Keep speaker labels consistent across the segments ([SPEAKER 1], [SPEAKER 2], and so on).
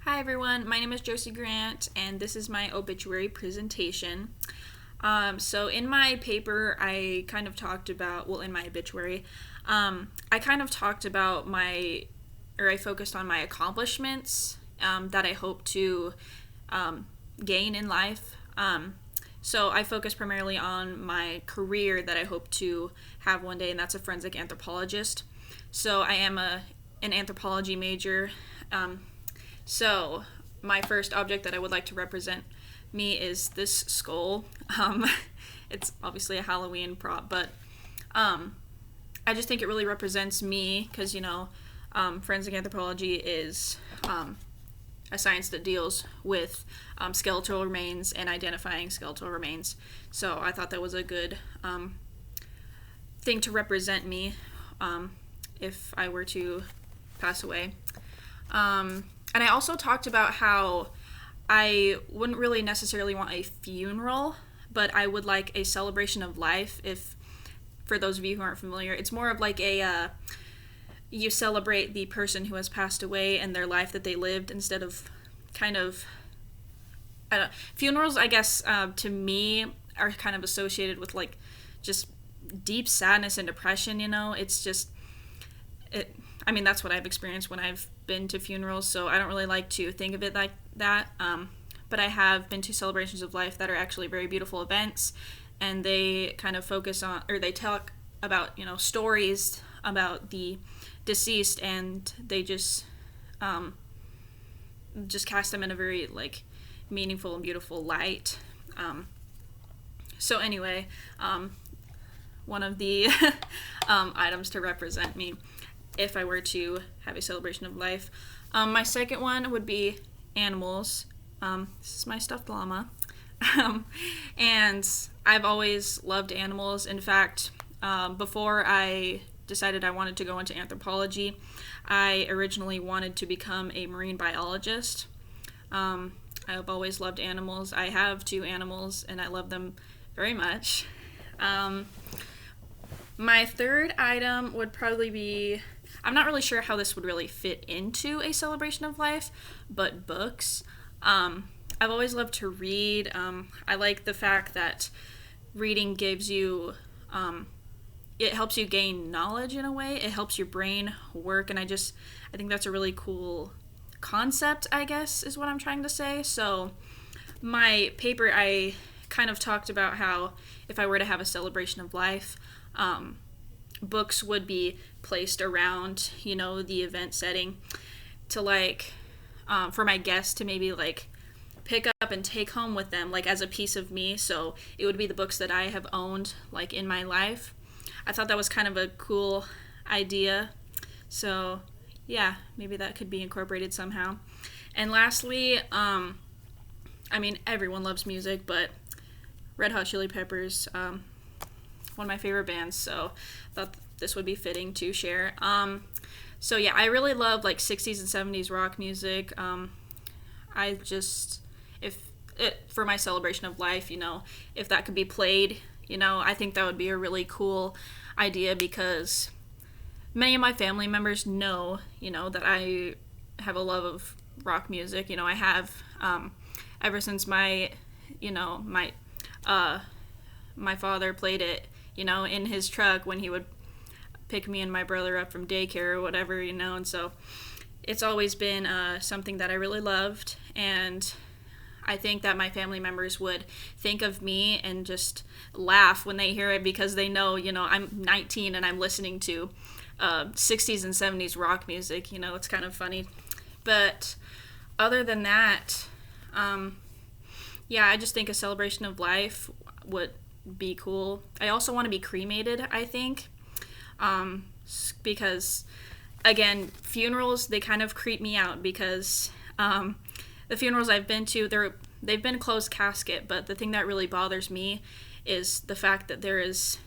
[SPEAKER 1] Hi everyone, my name is Josie Grant, and this is my obituary presentation. So in my paper, I kind of talked about, in my obituary, I kind of talked about I focused on my accomplishments that I hope to gain in life. So I focus primarily on my career that I hope to have one day, and that's a forensic anthropologist. So I am an anthropology major. So, my first object that I would like to represent me is this skull. It's obviously a Halloween prop, but I just think it really represents me because, forensic anthropology is a science that deals with skeletal remains and identifying skeletal remains. So, I thought that was a good thing to represent me if I were to pass away. And I also talked about how I wouldn't really necessarily want a funeral, but I would like a celebration of life. If, for those of you who aren't familiar, it's more of like you celebrate the person who has passed away and their life that they lived instead of funerals, I guess, to me are kind of associated with like just deep sadness and depression, it's just, that's what I've experienced when I've been to funerals, so I don't really like to think of it like that. But I have been to celebrations of life that are actually very beautiful events, and they kind of focus on, or they talk about, stories about the deceased, and they just cast them in a very, like, meaningful and beautiful light. So anyway, one of the items to represent me if I were to have a celebration of life. My second one would be animals. This is my stuffed llama. And I've always loved animals. In fact, before I decided I wanted to go into anthropology, I originally wanted to become a marine biologist. I've always loved animals. I have 2 animals, and I love them very much. My third item would probably be, I'm not really sure how this would really fit into a celebration of life, but books. I've always loved to read. I like the fact that reading gives you, it helps you gain knowledge in a way. It helps your brain work, and I think that's a really cool concept, I guess, is what I'm trying to say. So my paper, I kind of talked about how if I were to have a celebration of life, books would be placed around, the event setting to for my guests to maybe pick up and take home with them, as a piece of me. So it would be the books that I have owned, in my life. I thought that was kind of a cool idea. So yeah, maybe that could be incorporated somehow. And lastly, everyone loves music, but Red Hot Chili Peppers, one of my favorite bands, so I thought this would be fitting to share. So yeah, I really love 60s and 70s rock music. For my celebration of life, if that could be played, I think that would be a really cool idea because many of my family members know, that I have a love of rock music. I have, ever since my father played it, in his truck when he would pick me and my brother up from daycare or whatever, and so it's always been something that I really loved, and I think that my family members would think of me and just laugh when they hear it because they know, I'm 19 and I'm listening to 60s and 70s rock music, it's kind of funny. But other than that, I just think a celebration of life would be cool. I also want to be cremated, I think, because again, funerals, they kind of creep me out because the funerals I've been to, they've been closed casket, but the thing that really bothers me is the fact that there is,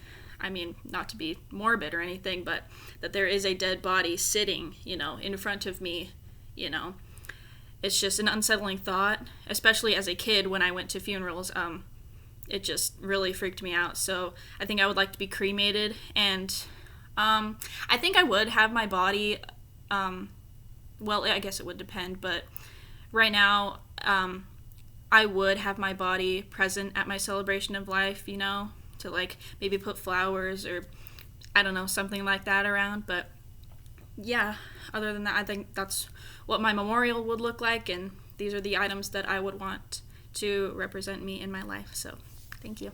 [SPEAKER 1] not to be morbid or anything, but that there is a dead body sitting, in front of me, It's just an unsettling thought, especially as a kid when I went to funerals. It just really freaked me out. So I think I would like to be cremated, and I think I would have my body, I guess it would depend, but right now, I would have my body present at my celebration of life, to like maybe put flowers or I don't know, something like that around. But yeah, other than that, I think that's what my memorial would look like, and these are the items that I would want to represent me in my life. So thank you.